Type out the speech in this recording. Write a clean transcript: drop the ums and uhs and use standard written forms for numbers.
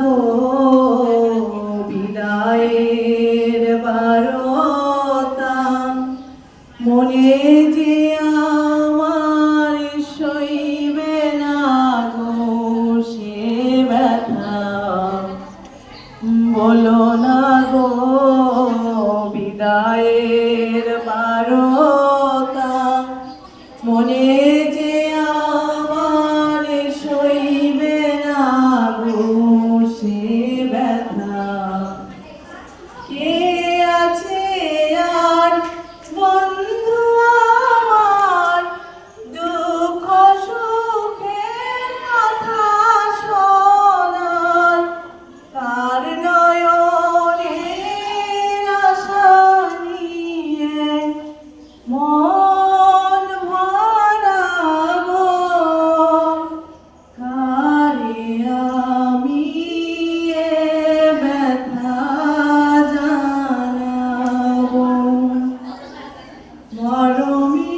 গো বিদায়ের বারতা, মনে যে আমার সইবে না গো সে ব্যথা। বলো না গো বিদায়ের বারতা, মনে যে আমার সইবে না গো সে ব্যথা। কে আছে আর বন্ধু আমার দুঃখ সুখের কথা শোনার, কার নয়নের আশা নিয়ে মন ভরাবো, কারে আমি এ ব্যথা জানাবো। মরমী